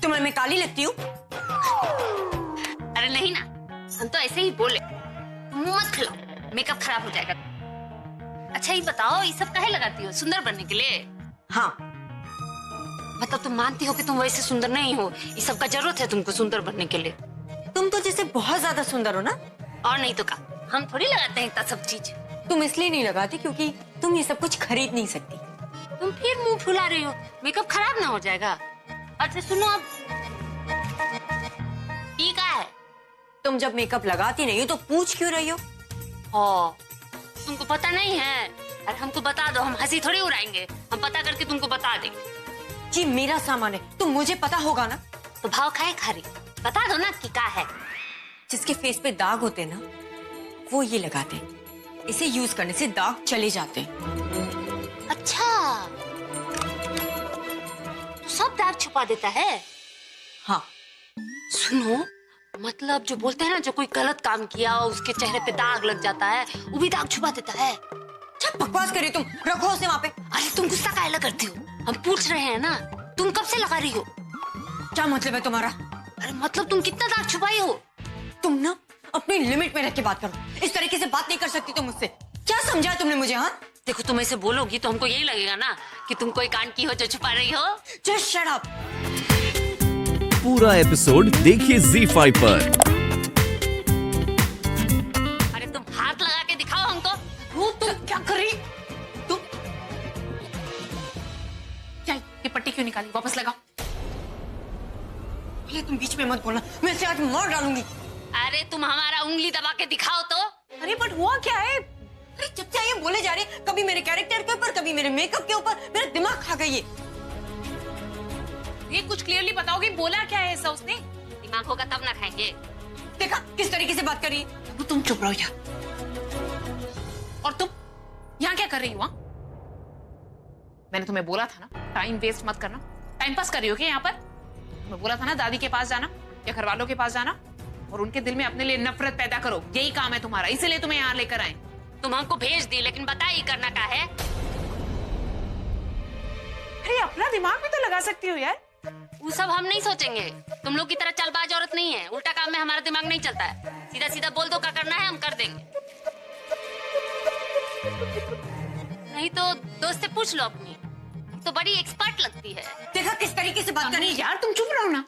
तुम्हें मैं काली लगती हूँ? अरे नहीं ना, हम तो ऐसे ही बोले। मुंह मत खिलाओ, मेकअप खराब हो जाएगा। अच्छा ये बताओ, ये सब काहे लगाती हो? सुंदर बनने के लिए? हाँ। मतलब तुम मानती हो कि तुम वैसे सुंदर नहीं हो? ये सब का जरूरत है तुमको सुंदर बनने के लिए? तुम तो जैसे बहुत ज्यादा सुंदर हो ना। और नहीं तो का, हम थोड़ी लगाते हैं इतना सब चीज। तुम इसलिए नहीं लगाती क्योंकि तुम ये सब कुछ खरीद नहीं सकती। तुम फिर मुंह फुला रही हो, मेकअप खराब ना हो जाएगा। अच्छा सुनो, अब ये क्या है? तुम जब मेकअप लगाती नहीं हो तो पूछ क्यों रही हो? हाँ, तुमको पता नहीं है? अरे हमको बता दो, हम हंसी थोड़ी उड़ाएंगे, हम पता करके तुमको बता देंगे। जी मेरा सामान है तो मुझे पता होगा ना। तो भाव खाए खारी, बता दो ना कि क्या है। जिसके फेस पे दाग होते ना वो ये लगाते हैं। इसे यूज करने से दाग चले जाते हैं। अच्छा, तो सब दाग छुपा देता है? हाँ। सुनो, मतलब जो बोलते हैं ना, जो कोई गलत काम किया और उसके चेहरे पे दाग लग जाता है, वो भी दाग छुपा देता है। क्या बकवास कर रही हो तुम? रखो उसे वहाँ पे। अरे तुम गुस्सा काहे करती हो? हम पूछ रहे हैं ना, तुम कब से लगा रही हो? क्या मतलब है तुम्हारा? अरे मतलब तुम कितना दाग छुपाई हो? तुम ना अपनी लिमिट में रह के बात करो। इस तरीके से बात नहीं कर सकती तुम मुझसे। क्या समझा तुमने मुझे? हाँ देखो, तुम ऐसे बोलोगी तो हमको यही लगेगा ना कि तुम कोई कांड की हो जो छुपा रही हो। Just shut up. पूरा एपिसोड देखिए ZEE5 पर। अरे तुम हाथ लगा के दिखाओ हमको। वो तुम क्या कर रही? तुम क्या ये पट्टी क्यों निकाली? वापस लगाओ। ये तुम बीच में मत बोलना, मैं इसे आज मार डालूंगी। अरे तुम हमारा उंगली दबा के दिखाओ तो। अरे बट हुआ क्या है? अरे जब से ये बोले जा रहे, कभी मेरे कैरेक्टर के ऊपर, कभी मेरे मेकअप के ऊपर, मेरा दिमाग खा गई है। ये कुछ क्लियरली बताओगे, बोला क्या है ऐसा उसने? दिमाग होगा तब ना खाएंगे। देखा किस तरीके से बात कर रही है? वो तुम चुप रहो यार। और तुम यहाँ क्या कर रही हो? हाँ? मैंने तुम्हें बोला था ना, टाइम वेस्ट मत करना। टाइम पास कर रही हो क्या यहाँ पर? मैं बोला था ना दादी के पास जाना या घर वालों के पास जाना और उनके दिल में अपने लिए नफरत पैदा करो। यही काम है तुम्हारा, इसीलिए तुम्हें यहाँ लेकर आए। तुम हमको भेज दी, लेकिन बताइए करना क्या है? अरे अपना दिमाग भी तो लगा सकती हो यार। वो सब हम नहीं सोचेंगे। तुम लोग की तरह चालबाज औरत नहीं है। उल्टा काम में हमारा दिमाग नहीं चलता है। सीधा सीधा बोल दो क्या करना है, हम कर देंगे। नहीं तो दोस्त से पूछ लो अपनी, तो बड़ी एक्सपर्ट लगती है। देखा किस तरीके से बात कर रही है? यार तुम चुप रहो ना।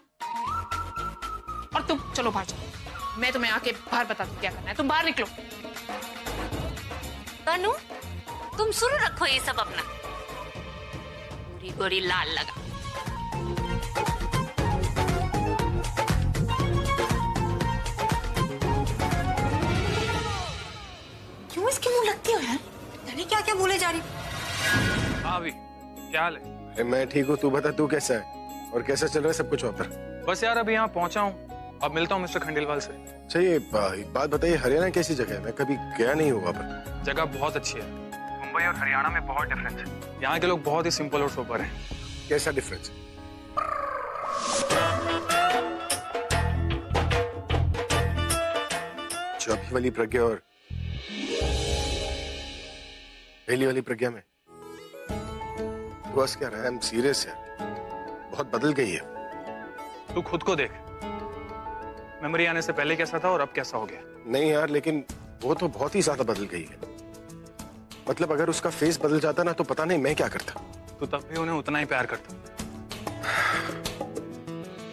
और तुम चलो बाहर चलो, मैं तुम्हें आके बाहर बता दूं क्या करना है। तुम बाहर निकलो। तनु, तुम शुरू रखो ये सब अपना। पूरी गोरी लाल लगा। क्यों इसके मुंह लगती हो यार? जाने क्या क्या बोले जा रही। हाँ अभी क्या हाल है? अरे मैं ठीक हूँ, तू बता तू कैसा है और कैसा चल रहा है सब कुछ वहाँ पर? बस यार अभी यहाँ पहुंचा हूँ, अब मिलता हूँ मिस्टर खंडेलवाल से। अच्छा ये एक बात बताइए, हरियाणा कैसी जगह है? मैं कभी गया नहीं हूँ वहाँ पर। जगह बहुत अच्छी है। मुंबई और हरियाणा में बहुत डिफरेंस है। यहाँ के लोग बहुत ही सिंपल और सोबर हैं। कैसा डिफरेंस? अभी वाली प्रज्ञा और पहली वाली प्रज्ञा में तो बस क्या रहा है? सीरियस है, बहुत बदल गई है। तू खुद को देख, मेमोरी आने से पहले कैसा था और अब कैसा हो गया। नहीं यार, लेकिन वो तो बहुत ही ज्यादा बदल गई है। मतलब अगर उसका फेस बदल जाता ना तो पता नहीं मैं क्या करता। तू तब भी उन्हें उतना ही प्यार करता।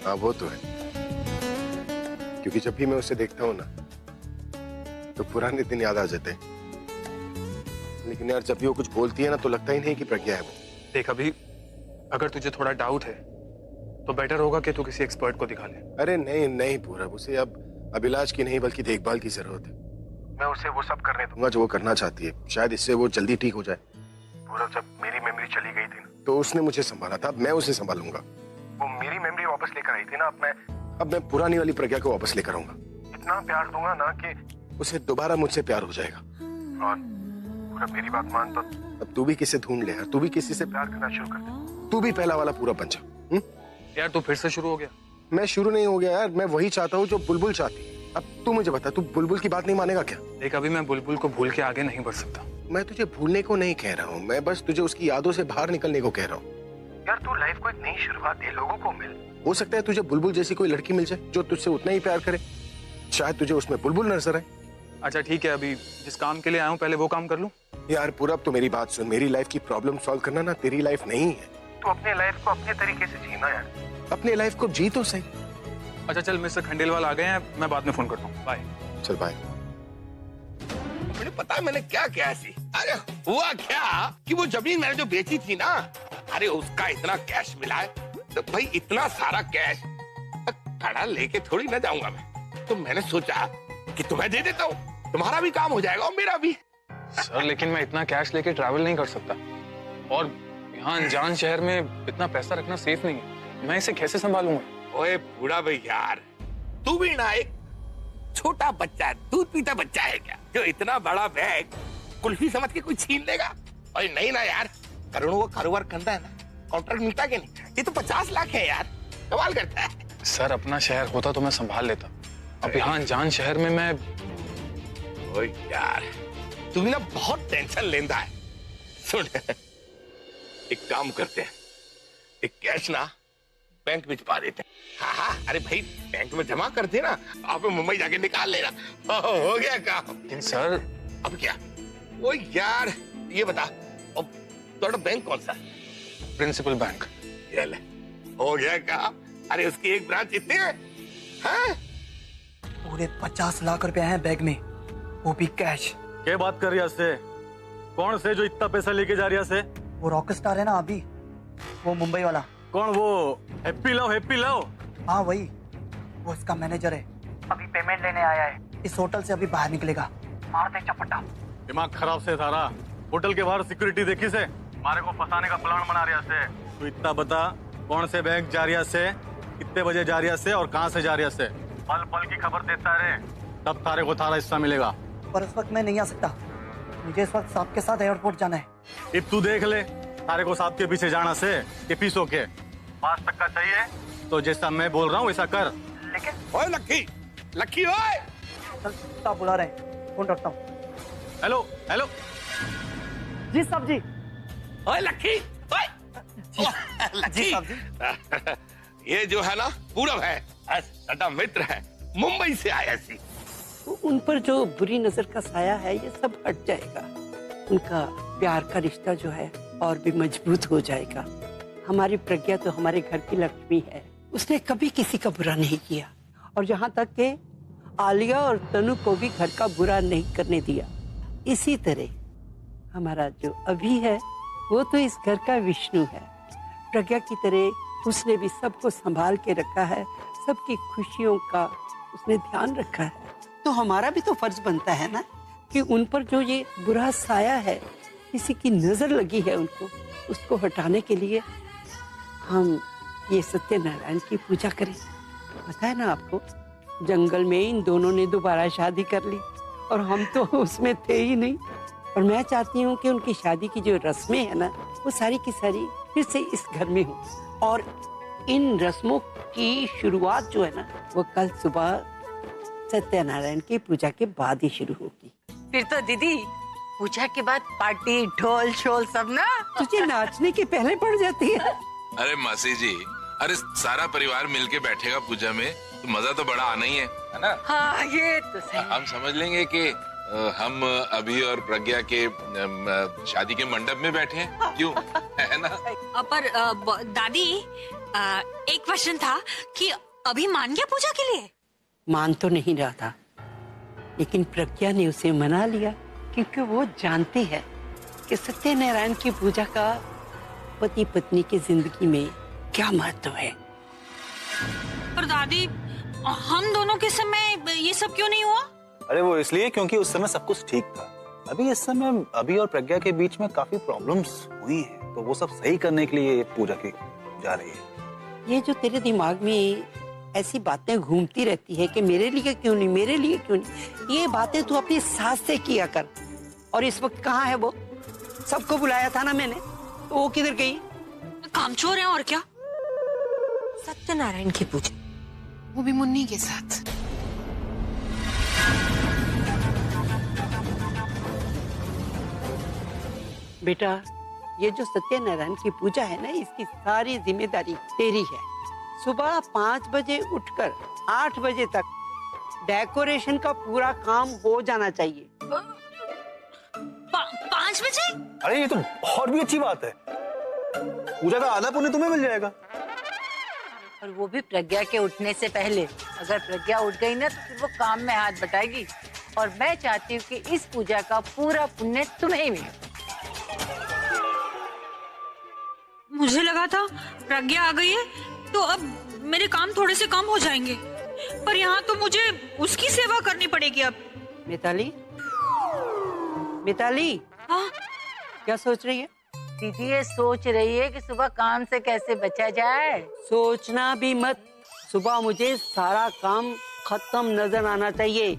हाँ वो तो है, क्योंकि जब भी मैं उसे देखता हूँ ना तो पुराने दिन याद आ जाते हैं। लेकिन यार जब भी वो कुछ बोलती है ना तो लगता ही नहीं कि प्रज्ञा है वो। देख अभी, अगर तुझे थोड़ा डाउट है तो बेटर होगा कि तू किसी एक्सपर्ट को दिखा ले। अरे नहीं नहीं पूरब, उसे अब इलाज की नहीं बल्कि देखभाल की जरूरत है। मैं उसे वो सब करने दूंगा जो वो करना चाहती है। शायद इससे वो जल्दी ठीक हो जाए। पूरब, जब मेरी मेमोरी चली गई थी ना तो उसने मुझे संभाला था, अब मैं उसे संभालूंगा। वो मेरी मेमोरी वापस लेकर आई थी ना, अब मैं पुरानी वाली प्रज्ञा को वापस लेकर आऊंगा। इतना प्यार दूंगा ना कि उसे दोबारा मुझसे प्यार हो जाएगा। और पूरब मेरी बात मान, तो अब तू भी किसी ढूंढ ले यार, तू भी किसी से प्यार करना शुरू कर दे। तू भी पहला वाला पूरा बन जा। यार तू फिर से शुरू हो गया। मैं शुरू नहीं हो गया यार, मैं वही चाहता हूँ जो बुलबुल चाहती। अब तू मुझे बता, तू बुलबुल की बात नहीं मानेगा क्या? देख अभी मैं बुलबुल को भूल के आगे नहीं बढ़ सकता। मैं तुझे भूलने को नहीं कह रहा हूँ, मैं बस तुझे उसकी यादों से बाहर निकलने को कह रहा हूँ। यार तू लाइफ को एक नई शुरुआत दे, लोगों को मिल। हो सकता है तुझे बुलबुल जैसी कोई लड़की मिल जाए जो तुझसे उतना ही प्यार करे, शायद तुझे उसमें बुलबुल नजर आए। अच्छा ठीक है, अभी जिस काम के लिए आया हूँ पहले वो काम कर लूँ। यार पूरब तो मेरी बात सुन, मेरी लाइफ की प्रॉब्लम सॉल्व करना ना तेरी लाइफ नहीं है। तो अपने लाइफ को अपने तरीके से जीना यार, अपने लाइफ को जी तो सही। अच्छा चल, मिस्टर खंडेलवाल आ गए हैं, मैं बाद में फोन करता हूँ, बाय। चल बाय। मुझे पता है मैंने क्या किया सी। अरे हुआ क्या कि वो जमीन मैंने जो बेची थी ना, अरे उसका इतना कैश मिला है, तो भाई इतना सारा कैश खड़ा लेके थोड़ी ना जाऊंगा मैं। तो मैंने सोचा कि तुम्हें दे देता हूँ, तुम्हारा भी काम हो जाएगा और मेरा भी। सर लेकिन मैं इतना कैश लेके ट्रैवल नहीं कर सकता, और यहाँ अनजान शहर में इतना पैसा रखना सेफ नहीं है। मैं इसे कैसे संभालूंगा? ओए बूढ़ा भाई यार, तू भी ना एक छोटा बच्चा है, दूध पीता बच्चा है क्या, जो इतना बड़ा बैग कुल्फी समझ के कोई छीन लेगा? और नहीं ना यार, करोड़ों का कारोबार करता है ना, कॉन्ट्रैक्ट मिलता कि नहीं? ये तो 50 लाख है यार, कमाल करता है। सर अपना शहर होता तो मैं संभाल लेता, अब यहाँ अनजान शहर में मैं। ओए यार तू भी ना बहुत टेंशन लेता है। सुन एक काम करते हैं, एक कैश ना बैंक में छुपा देते हैं। हाँ हाँ, अरे भाई बैंक में जमा कर देना, आप मुंबई जाके निकाल लेना, हो गया काम। लेकिन सर अब क्या? ओ यार ये बता, अब तुम्हारा बैंक कौन सा है? Principal bank. ये ले, हो गया काम। अरे उसकी एक ब्रांच इतने हैं? हाँ? पूरे 50 लाख रुपए हैं बैग में, वो भी कैश। क्या बात कर रही है? कौन से जो इतना पैसा लेके जा रही है? वो रॉक स्टार है ना अभी, वो मुंबई वाला। कौन वो? Happy love? Happy love? हाँ वही, वो इसका मैनेजर है, अभी पेमेंट लेने आया है, इस होटल से अभी बाहर निकलेगा। मार दे चपटा। दिमाग खराब से थारा, होटल के बाहर सिक्योरिटी देखी से मारे को फंसाने का प्लान बना रही है। तू इतना बता, कौन से बैंक जा रही है, कितने बजे जा रही है और कहाँ से जा रही है? पल पल की खबर देता है, तब थारे को थारा हिस्सा मिलेगा। पर इस वक्त मैं नहीं आ सकता, मुझे इस वक्त साहब के साथ एयरपोर्ट जाना है। अब तू देख ले, थारे को साहब के पीछे जाना से कि पीसो के 5 तक का चाहिए, तो जैसा मैं बोल रहा हूँ वैसा कर। लेकिन ओए लक्की, लक्की ओए। चल साहब बुला रहे हैं, फोन रखता हूँ। हेलो हेलो जी साहब जी। ओए लक्की, ओए जी लक्की। साहब जी। ये जो है ना पूरब है, साडा मित्र है, मुंबई से आया सी। उन पर जो बुरी नजर का साया है ये सब हट जाएगा, उनका प्यार का रिश्ता जो है और भी मजबूत हो जाएगा। हमारी प्रज्ञा तो हमारे घर की लक्ष्मी है, उसने कभी किसी का बुरा नहीं किया, और यहाँ तक के आलिया और तनु को भी घर का बुरा नहीं करने दिया। इसी तरह हमारा जो अभी है वो तो इस घर का विष्णु है, प्रज्ञा की तरह उसने भी सबको संभाल के रखा है, सबकी खुशियों का उसने ध्यान रखा है। तो हमारा भी तो फर्ज बनता है ना कि उन पर जो ये बुरा साया है, किसी की नजर लगी है उनको, उसको हटाने के लिए हम ये सत्यनारायण की पूजा करें। पता है ना आपको, जंगल में इन दोनों ने दोबारा शादी कर ली और हम तो उसमें थे ही नहीं। और मैं चाहती हूँ कि उनकी शादी की जो रस्में है ना, वो सारी की सारी फिर से इस घर में हो, और इन रस्मों की शुरुआत जो है ना वो कल सुबह सत्यनारायण की पूजा के बाद ही शुरू होगी। फिर तो दीदी पूजा के बाद पार्टी ढोल शोल सब ना। तुझे नाचने के पहले पड़ जाती है। अरे मासी जी, अरे सारा परिवार मिलके बैठेगा पूजा में तो मजा तो बड़ा आना ही है ना? हाँ ये तो सही। हम समझ लेंगे कि हम अभी और प्रज्ञा के शादी के मंडप में बैठे हैं, क्यों? है ना? पर दादी, एक क्वेश्चन था कि अभी मान गया पूजा के लिए? मान तो नहीं रहा था, लेकिन प्रज्ञा ने उसे मना लिया, क्योंकि वो जानती है कि सत्यनारायण की पूजा का पति पत्नी की जिंदगी में क्या महत्व है। पर दादी, हम दोनों के समय ये सब क्यों नहीं हुआ? अरे वो इसलिए क्योंकि उस समय सब कुछ ठीक था। अभी इस समय अभी और प्रज्ञा के बीच में काफी प्रॉब्लम्स हुई हैं, तो वो सब सही करने के लिए ये पूजा की जा रही है। ये जो तेरे दिमाग में ऐसी बातें घूमती रहती है कि मेरे लिए क्यों नहीं, मेरे लिए क्यों नहीं, ये बातें तू अपनी सास से किया कर। और इस वक्त कहाँ है वो? सबको बुलाया था ना मैंने, तो वो किधर गई? कामचोर है और क्या। सत्यनारायण की पूजा, वो भी मुन्नी के साथ। बेटा ये जो सत्यनारायण की पूजा है ना, इसकी सारी जिम्मेदारी तेरी है। सुबह 5 बजे उठकर 8 बजे तक डेकोरेशन का पूरा काम हो जाना चाहिए। 5 बजे? अरे ये तो बहुत भी अच्छी बात है, पूजा का आधा पुण्य तुम्हें मिल जाएगा। और वो भी प्रज्ञा के उठने से पहले। अगर प्रज्ञा उठ गई ना तो फिर वो काम में हाथ बटाएगी, और मैं चाहती हूँ कि इस पूजा का पूरा पुण्य तुम्हें ही मिले। मुझे लगा था प्रज्ञा आ गई है तो अब मेरे काम थोड़े से कम हो जाएंगे, पर यहाँ तो मुझे उसकी सेवा करनी पड़ेगी अब। मिताली, मिताली, हाँ? क्या सोच रही है? दीदी ये सोच रही है कि सुबह काम से कैसे बचा जाए। सोचना भी मत, सुबह मुझे सारा काम खत्म नजर आना चाहिए,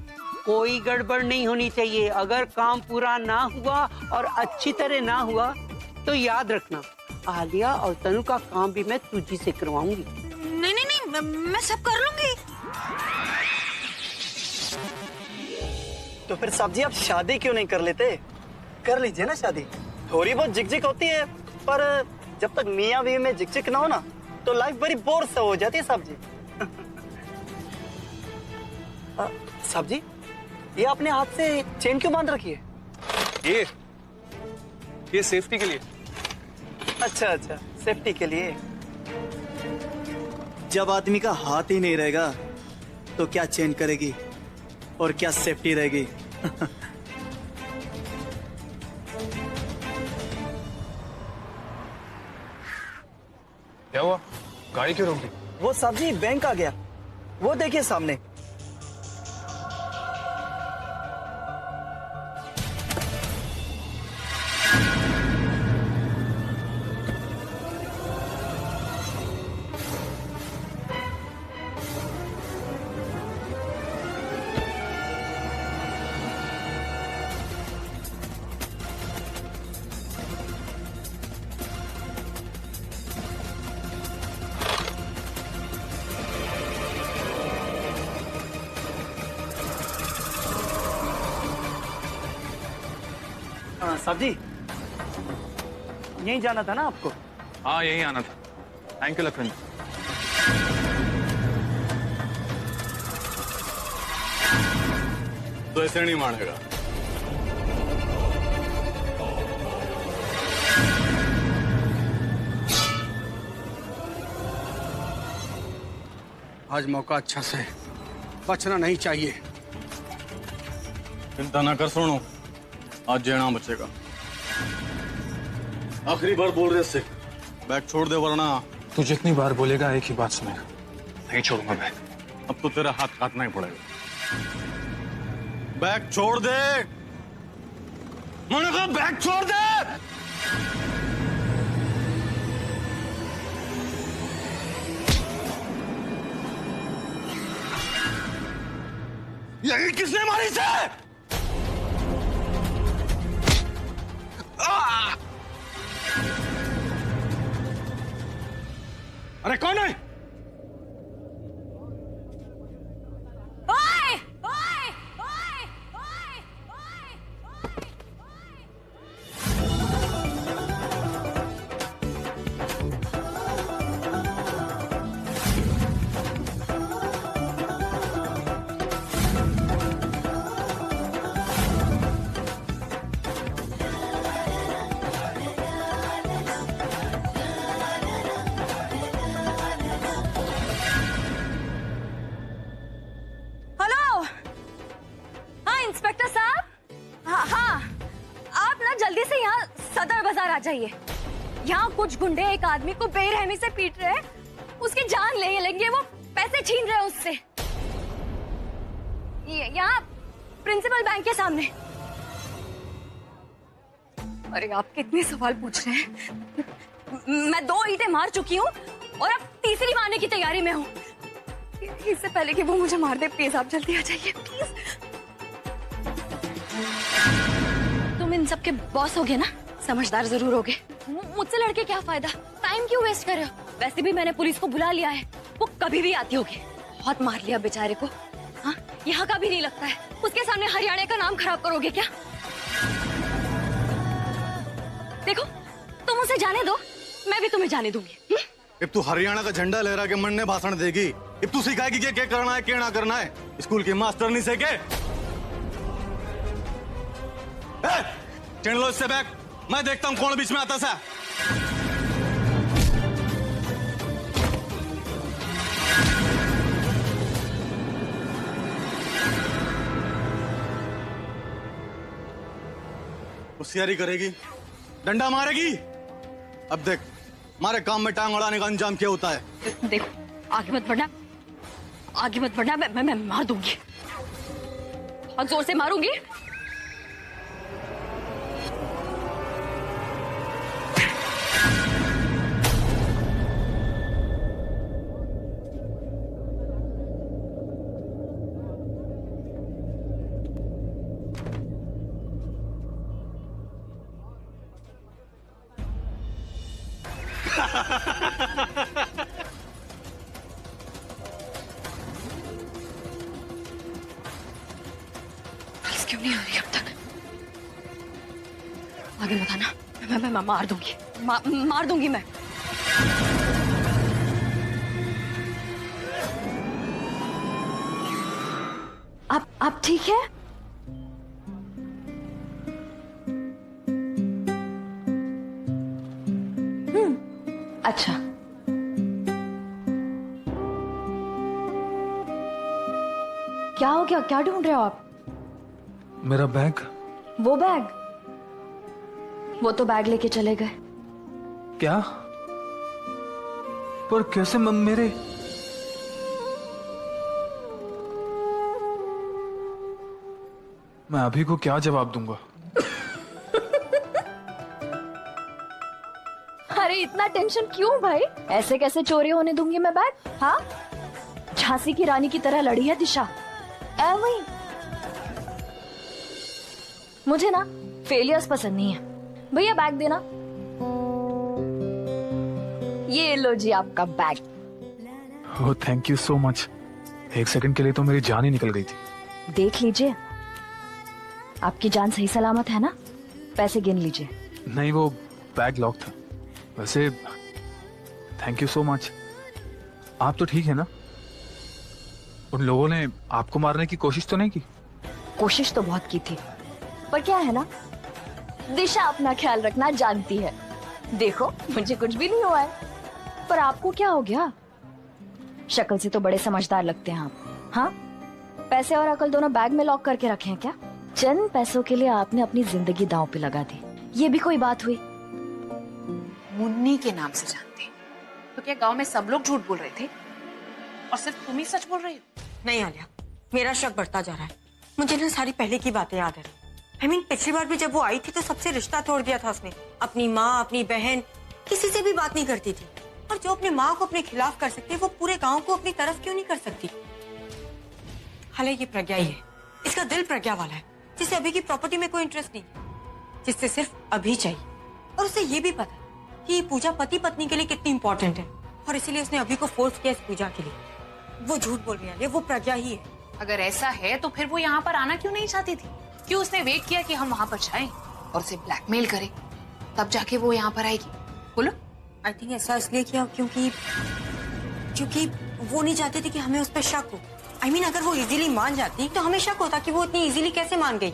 कोई गड़बड़ नहीं होनी चाहिए। अगर काम पूरा ना हुआ और अच्छी तरह ना हुआ तो याद रखना, आलिया और तनु का काम भी मैं तुझी से करवाऊंगी। नहीं नहीं नहीं, मैं सब कर लूंगी। तो फिर साहब जी आप शादी क्यों नहीं कर लेते? कर लीजिए ना शादी, थोड़ी बहुत झिकझिक होती है, पर जब तक मियाँ बीवी में झिकझिक ना हो ना तो लाइफ बड़ी बोर सा हो जाती है साहब जी। साहब जी, ये अपने हाथ से चेन क्यों बांध रखी है? ये सेफ्टी के लिए। अच्छा अच्छा, सेफ्टी के लिए। जब आदमी का हाथ ही नहीं रहेगा तो क्या चेन करेगी और क्या सेफ्टी रहेगी। क्या हुआ, गाड़ी क्यों रोकी? वो साहब जी बैंक आ गया, वो देखिए सामने। साहब जी, यहीं जाना था ना आपको? हाँ यहीं आना था। Thank you Lakhan. तो ऐसे नहीं मानेगा। आज मौका अच्छा से बचना नहीं चाहिए। चिंता ना कर सोनू, आज जेना बचेगा। आखिरी बार बोल रहे से बैग छोड़ दे, वरना तू जितनी बार बोलेगा एक ही बात सुनेगा, नहीं छोड़ूंगा बैग। अब तो तेरा हाथ काटना ही पड़ेगा। बैग छोड़ दे, मैंने कहा बैग छोड़ दे। यही किसने मारी से? अरे कौन है? ओए! ओए! ओए! ओए! ओए! इंस्पेक्टर साहब, हाँ हाँ, आप ना जल्दी से यहाँ सदर बाजार आ जाइए। यहाँ कुछ गुंडे एक आदमी को बेरहमी से पीट रहे हैं, उसकी जान ले लेंगे, वो पैसे छीन रहे हैं उससे। यहाँ प्रिंसिपल बैंक के सामने। अरे आप कितने सवाल पूछ रहे हैं? मैं 2 ईंटें मार चुकी हूँ और अब तीसरी मारने की तैयारी में हूँ। इससे पहले कि वो मुझे मार दे, प्लीज आप जल्दी आ जाइए प्लीज। तुम इन सब के बॉस होगे ना, समझदार जरूर होगे। मुझसे लड़के क्या फायदा, टाइम क्यों वेस्ट कर रहे हो? वैसे भी मैंने पुलिस को बुला लिया है, वो कभी भी आती होगी। बहुत मार लिया बेचारे को। हाँ, यहाँ का भी नहीं लगता है, उसके सामने हरियाणा का नाम खराब करोगे क्या? देखो तुम उसे जाने दो, मैं भी तुम्हें जाने दूंगी। अब तू हरियाणा का झंडा लहरा के मन ने भाषण देगी। अब तू सिखाएगी कि क्या करना है क्या ना करना है। स्कूल की मास्टर नहीं से के चिन लो इससे बैग। मैं देखता हूँ कौन बीच में आता सा। होशियारी करेगी, डंडा मारेगी। अब देख हमारे काम में टांग अड़ाने का अंजाम क्या होता है। देखो आगे मत बढ़ना, आगे मत बढ़ना। मैं मार दूंगी, और जोर से मारूंगी। क्यों नहीं आ रही अब तक? आगे मत आना, मैं मार दूंगी, मार दूंगी मैं। आप ठीक है? अच्छा। क्या हो गया? क्या ढूंढ रहे हो आप? मेरा बैग। वो बैग? वो तो बैग लेके चले गए। क्या? पर कैसे मेरे? मैं अभी को क्या जवाब दूंगा? अरे इतना टेंशन क्यों भाई? ऐसे कैसे चोरी होने दूंगी मैं बैग? हाँ, झांसी की रानी की तरह लड़ी है दिशा। वही मुझे ना फेलियर्स पसंद नहीं है। भैया बैग देना। ये लो जी आपका bag. Oh thank you so much. एक सेकंड के लिए तो मेरी जान ही निकल गई थी। देख लीजिए, आपकी जान सही सलामत है ना? पैसे गिन लीजिए। नहीं, वो बैग लॉक था। वैसे थैंक यू सो मच। आप तो ठीक है ना? उन लोगों ने आपको मारने की कोशिश तो नहीं की? कोशिश तो बहुत की थी, पर क्या है ना, दिशा अपना ख्याल रखना जानती है। देखो मुझे कुछ भी नहीं हुआ है। पर आपको क्या हो गया? शक्ल से तो बड़े समझदार लगते हैं आप। हाँ, पैसे और अकल दोनों बैग में लॉक करके रखे हैं क्या? चंद पैसों के लिए आपने अपनी जिंदगी दांव पे लगा दी। ये भी कोई बात हुई? मुन्नी के नाम से जानते हैं तो क्या गांव में सब लोग झूठ बोल रहे थे और सिर्फ तुम ही सच बोल रही हो? नहीं आलिया, मेरा शक बढ़ता जा रहा है। मुझे ना सारी पहले की बातें याद है। पिछली बार भी जब वो आई थी तो सबसे रिश्ता तोड़ दिया था उसने। अपनी माँ, अपनी बहन, किसी से भी बात नहीं करती थी। और जो अपनी माँ को अपने खिलाफ कर सकती है वो पूरे गांव को अपनी तरफ क्यों नहीं कर सकती? हालांकि ये प्रज्ञा ही है, इसका दिल प्रज्ञा वाला है, जिसे अभी की प्रॉपर्टी में कोई इंटरेस्ट नहीं, जिससे सिर्फ अभी चाहिए। और उसे ये भी पता कि पूजा पति पत्नी के लिए कितनी इंपॉर्टेंट है, और इसीलिए उसने अभी को फोर्स किया इस पूजा के लिए। वो झूठ बोल रही है, वो प्रज्ञा ही है। अगर ऐसा है तो फिर वो यहाँ पर आना क्यों नहीं चाहती थी? क्यों उसने वेट किया कि हम वहां पर जाएं और उसे ब्लैकमेल करें, तब जाके वो यहाँ पर आएगी? बोलो। आई थिंक ऐसा इसलिए किया क्योंकि वो नहीं चाहती थी कि हमें उस पर शक हो। I mean, अगर वो इजीली मान जाती तो हमें शक होता कि वो इतनी इजीली कैसे मान गई।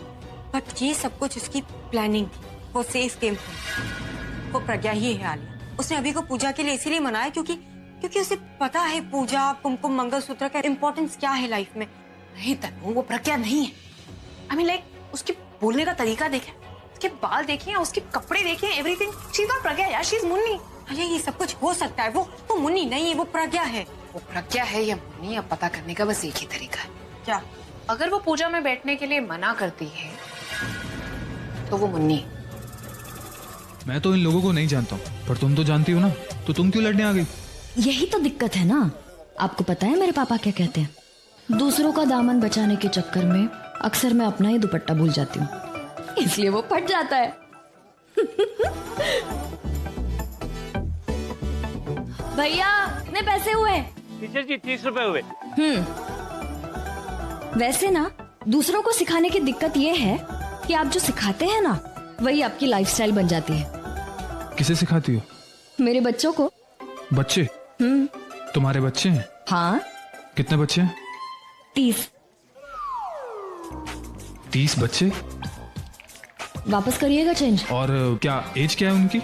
बट ये सब कुछ उसकी प्लानिंग थी, वो सेफ गेम थी। वो प्रज्ञा ही है आलिया। उसने अभी को पूजा के लिए इसीलिए मनाया क्योंकि उसे पता है पूजा, कुमकुम, मंगलसूत्र का इम्पोर्टेंस क्या है लाइफ में। नहीं तनु, वो प्रज्ञा नहीं है। I mean, like, उसके बोलने का तरीका देखे, उसके बाल देखे, उसके कपड़े देखे, एवरीथिंग। शी इज नॉट प्रज्ञा यार, शी इज मुन्नी। अरे ये सब कुछ हो सकता है, वो मुन्नी नहीं है, वो प्रज्ञा है। वो प्रज्ञा है या मुन्नी, अब पता करने का बस एक ही तरीका है। क्या? अगर वो पूजा में बैठने के लिए मना करती है तो वो मुन्नी। मैं तो इन लोगों को नहीं जानता हूँ, पर तुम तो जानती हो ना, तो तुम क्यों लड़ने आ गई? यही तो दिक्कत है ना। आपको पता है मेरे पापा क्या कहते हैं? दूसरों का दामन बचाने के चक्कर में अक्सर मैं अपना ही दुपट्टा भूल जाती हूँ, इसलिए वो फट जाता है। भैया कितने पैसे हुए? टीचर जी 30 रुपए हुए। वैसे ना दूसरों को सिखाने की दिक्कत ये है कि आप जो सिखाते हैं ना वही आपकी लाइफस्टाइल बन जाती है। किसे सिखाती हो? मेरे बच्चों को। बच्चे? तुम्हारे बच्चे हैं? हाँ। कितने बच्चे हैं? 30। 30 बच्चे? वापस करिएगा चेंज। और क्या एज क्या है उनकी?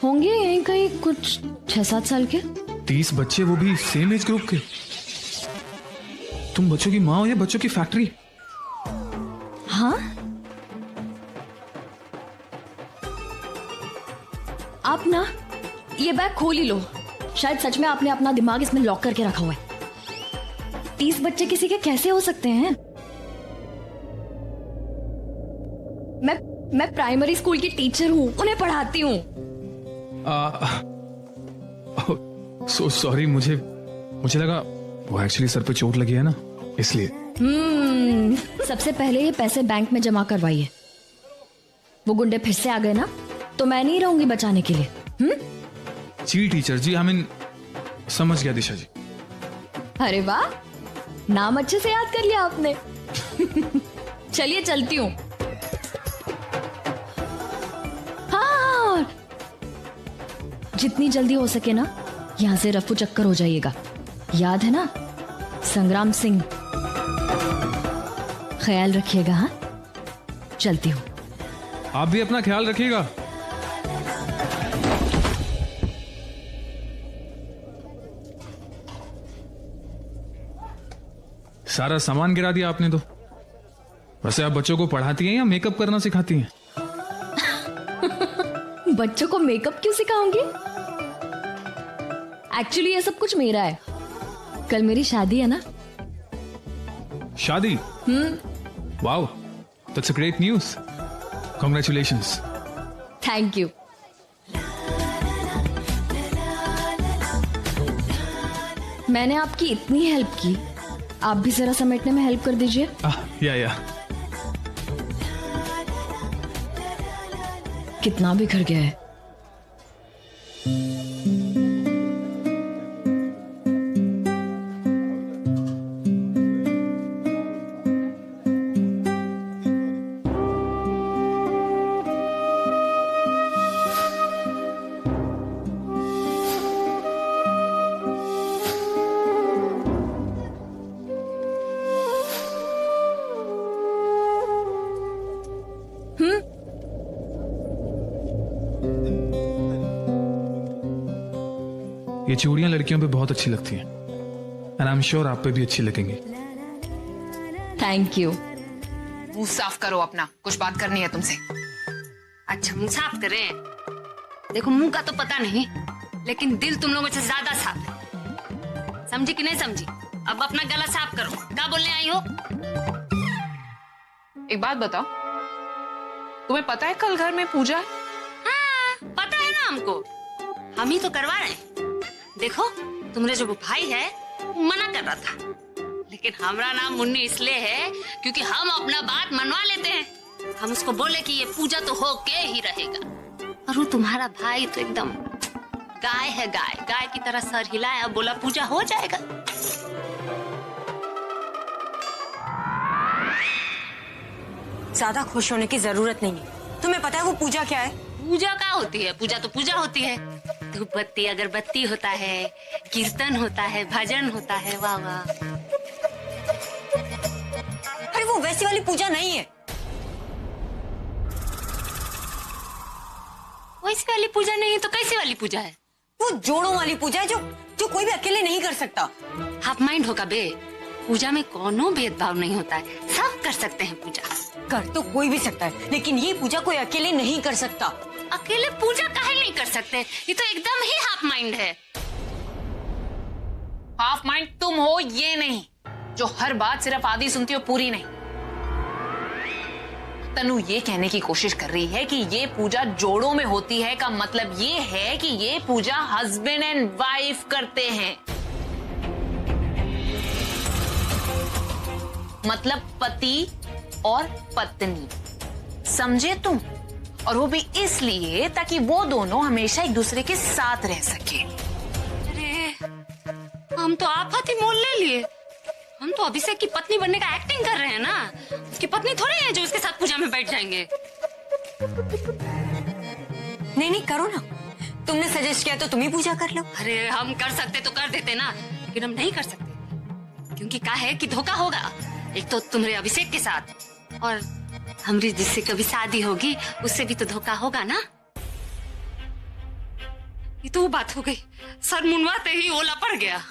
होंगे यहीं कहीं कुछ 6-7 साल के। 30 बच्चे, वो भी सेम एज ग्रुप के? तुम बच्चों की माँ हो या बच्चों की फैक्ट्री? हाँ। आप ना ये बैग खोल ही लो, शायद सच में आपने अपना दिमाग इसमें लॉक करके रखा हुआ है। 30 बच्चे किसी के कैसे हो सकते हैं? मैं प्राइमरी स्कूल की टीचर हूँ, उन्हें पढ़ाती हूँ। सो सॉरी, मुझे लगा वो एक्चुअली सर पे चोट लगी है ना, इसलिए। सबसे पहले ये पैसे बैंक में जमा करवाइए। वो गुंडे फिर से आ गए ना तो मैं नहीं रहूंगी बचाने के लिए। जी टीचर जी, समझ गया दिशा जी। अरे वाह, नाम अच्छे से याद कर लिया आपने। चलिए चलती हूँ। हाँ, जितनी जल्दी हो सके ना यहाँ से रफू चक्कर हो जाइएगा। याद है ना, संग्राम सिंह। ख्याल रखिएगा। हाँ, चलती हूँ। आप भी अपना ख्याल रखिएगा। सारा सामान गिरा दिया आपने तो। वैसे आप बच्चों को पढ़ाती हैं या मेकअप करना सिखाती हैं? बच्चों को मेकअप क्यों सिखाऊंगी? एक्चुअली ये सब कुछ मेरा है। कल मेरी शादी है ना। शादी? Wow, that's a great news. Congratulations. Thank you. मैंने आपकी इतनी हेल्प की, आप भी जरा समेटने में हेल्प कर दीजिए। या कितना बिखर गया है। ये चूड़ियां लड़कियों पे बहुत अच्छी लगती हैं, एंड आई एम श्योर आप पे भी अच्छी लगेंगी। Thank you. मुंह साफ करो अपना, कुछ बात करनी है तुमसे। अच्छा, मुंह साफ करें? देखो, मुंह का तो पता नहीं, लेकिन दिल तुम लोगों से ज्यादा साफ है। समझी कि नहीं समझी? अब अपना गला साफ करो। क्या बोलने आई हो? एक बात बताओ, तुम्हें पता है कल घर में पूजा है? हाँ, पता है ना हमको। हम ही तो करवा रहे हैं। देखो, तुम्हारे जो भाई है वो मना कर रहा था, लेकिन हमारा नाम मुन्नी इसलिए है क्योंकि हम अपना बात मनवा लेते हैं। हम उसको बोले कि ये पूजा तो हो के ही रहेगा। और वो तुम्हारा भाई तो एकदम गाय है, गाय की तरह सर हिलाया और बोला पूजा हो जाएगा। ज्यादा खुश होने की जरूरत नहीं है। तुम्हें पता है वो पूजा क्या है? पूजा क्या होती है? पूजा तो पूजा होती है। धूप बत्ती अगरबत्ती होता है, कीर्तन होता है, भजन होता है। वाह वाह। अरे वो वैसी वाली पूजा नहीं है। वैसी वाली पूजा नहीं है तो कैसी वाली पूजा है? वो जोड़ों वाली पूजा है जो कोई भी अकेले नहीं कर सकता। हाफ माइंड होगा बे। पूजा में कोनो भेदभाव नहीं होता है, सब कर सकते हैं पूजा। कर तो कोई भी सकता है, लेकिन ये पूजा कोई अकेले नहीं कर सकता। अकेले पूजा काहे नहीं कर सकते? ये तो एकदम ही हाफ माइंड है। हाफ माइंड तुम हो, ये नहीं जो हर बात सिर्फ आधी सुनती हो, पूरी नहीं। तनु ये कहने की कोशिश कर रही है कि ये पूजा जोड़ों में होती है का मतलब ये है कि ये पूजा हस्बैंड एंड वाइफ करते हैं। मतलब पति और पत्नी, समझे तुम? और वो भी इसलिए ताकि वो दोनों हमेशा एक दूसरे के साथ रह सके। अरे, हम तो आफत ही मोल ले लिए। हम तो अभिषेक की पत्नी बनने का एक्टिंग कर रहे हैं ना। उसकी पत्नी थोड़ी है जो उसके साथ पूजा में बैठ जाएंगे। नहीं नहीं करो ना, तुमने सजेस्ट किया तो तुम ही पूजा कर लो। अरे हम कर सकते तो कर देते ना, लेकिन हम नहीं कर सकते क्योंकि क्या है कि धोखा होगा। एक तो तुम्हारे अभिषेक के साथ, और हमारी जिससे कभी शादी होगी उससे भी तो धोखा होगा ना। ये तो वो बात हो गई, सर मुंडवाते ही ओला पड़ गया।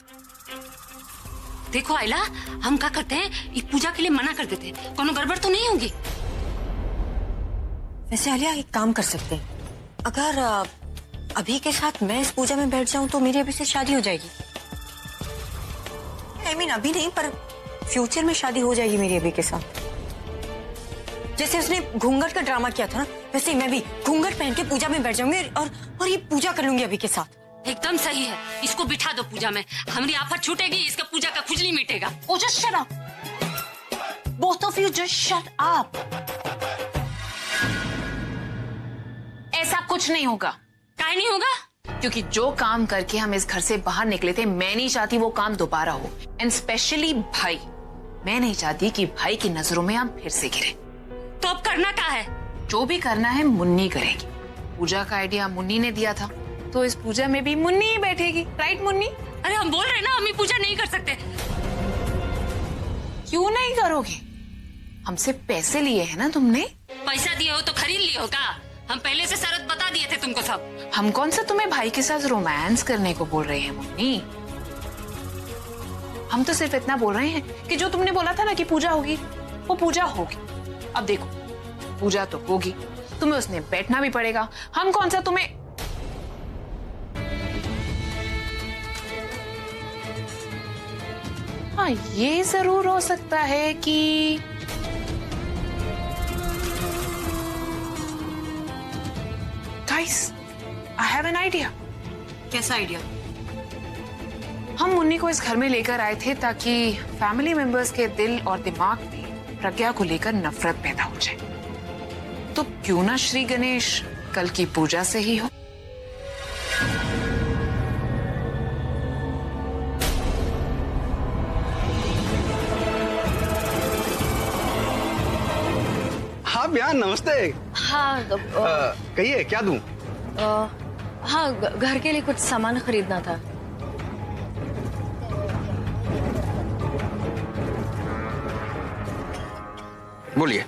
देखो आइला, हम क्या करते हैं, ये पूजा के लिए मना कर देते हैं, कोनो गड़बड़ तो नहीं होगी। वैसे आलिया एक काम कर सकते हैं, अगर अभी के साथ मैं इस पूजा में बैठ जाऊं तो मेरी अभी से शादी हो जाएगी। आई मीन अभी नहीं, पर फ्यूचर में शादी हो जाएगी मेरी अभी के साथ। जैसे उसने घूंघट का ड्रामा किया था ना, वैसे ही मैं भी घूंघट पहन के पूजा में बैठ जाऊंगी और ये पूजा कर लूंगी अभी के साथ। एकदम सही है, इसको बिठा दो पूजा में, हमारी आफत छूटेगी, इसका पूजा का खुजली मिटेगा। Oh, just shut up. Both of you just shut up. ऐसा कुछ नहीं होगा। काहे नहीं होगा? क्योंकि जो काम करके हम इस घर से बाहर निकले थे, मैं नहीं चाहती वो काम दोबारा हो। एंड स्पेशली भाई, मैं नहीं चाहती कि भाई की नजरों में हम फिर से गिरे। तो अब करना क्या है? जो भी करना है मुन्नी करेगी। पूजा का आइडिया मुन्नी ने दिया था, तो इस पूजा में भी मुन्नी ही बैठेगी। राइट मुन्नी? अरे हम बोल रहे हैं ना, हम ये पूजा नहीं कर सकते। क्यों नहीं करोगे? हमसे पैसे लिए हैं ना तुमने। पैसा दिए हो तो खरीद लिए हो का? हम पहले से शर्त बता दिए थे तुमको सब। हम कौन सा तुम्हें भाई के साथ रोमांस करने को बोल रहे हैं मुन्नी। हम तो सिर्फ इतना बोल रहे हैं कि जो तुमने बोला था ना कि पूजा होगी, वो पूजा होगी। अब देखो, पूजा तो होगी, तुम्हें उसने बैठना भी पड़ेगा। हम कौन सा तुम्हें हाँ, ये जरूर हो सकता है कि guys, I have an idea. कैसा आइडिया? हम मुन्नी को इस घर में लेकर आए थे ताकि फैमिली मेंबर्स के दिल और दिमाग में प्रज्ञा को लेकर नफरत पैदा हो जाए। तो क्यों ना श्री गणेश कल की पूजा से ही हो। हाँ बयान, नमस्ते। हाँ कहिए क्या दूं? हाँ, घर के लिए कुछ सामान खरीदना था। बोलिए।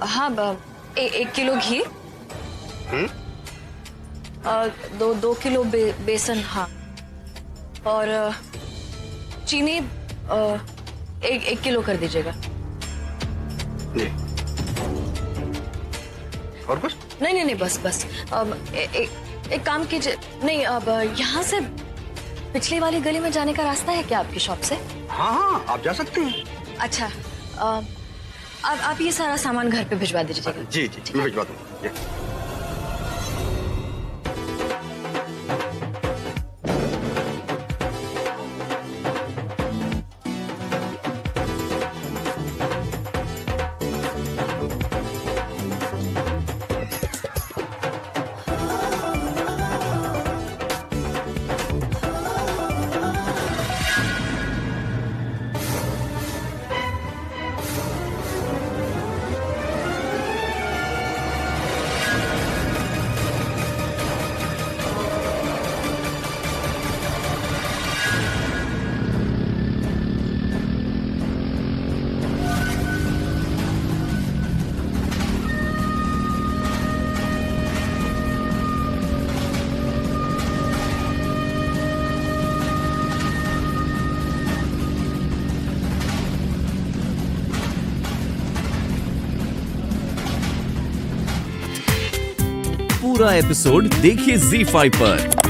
हाँ, 1 किलो घी, 2 किलो बेसन, हाँ, और चीनी 1 किलो कर दीजिएगा। जी। और कुछ? नहीं, बस। एक काम कीजिए, नहीं, अब यहाँ से पिछली वाली गली में जाने का रास्ता है क्या आपकी शॉप से? हाँ, आप जा सकते हैं। अच्छा, आप ये सारा सामान घर पे भिजवा दीजिएगा। जी, मैं भिजवा दूंगा। पूरा एपिसोड देखिए ZEE5 पर।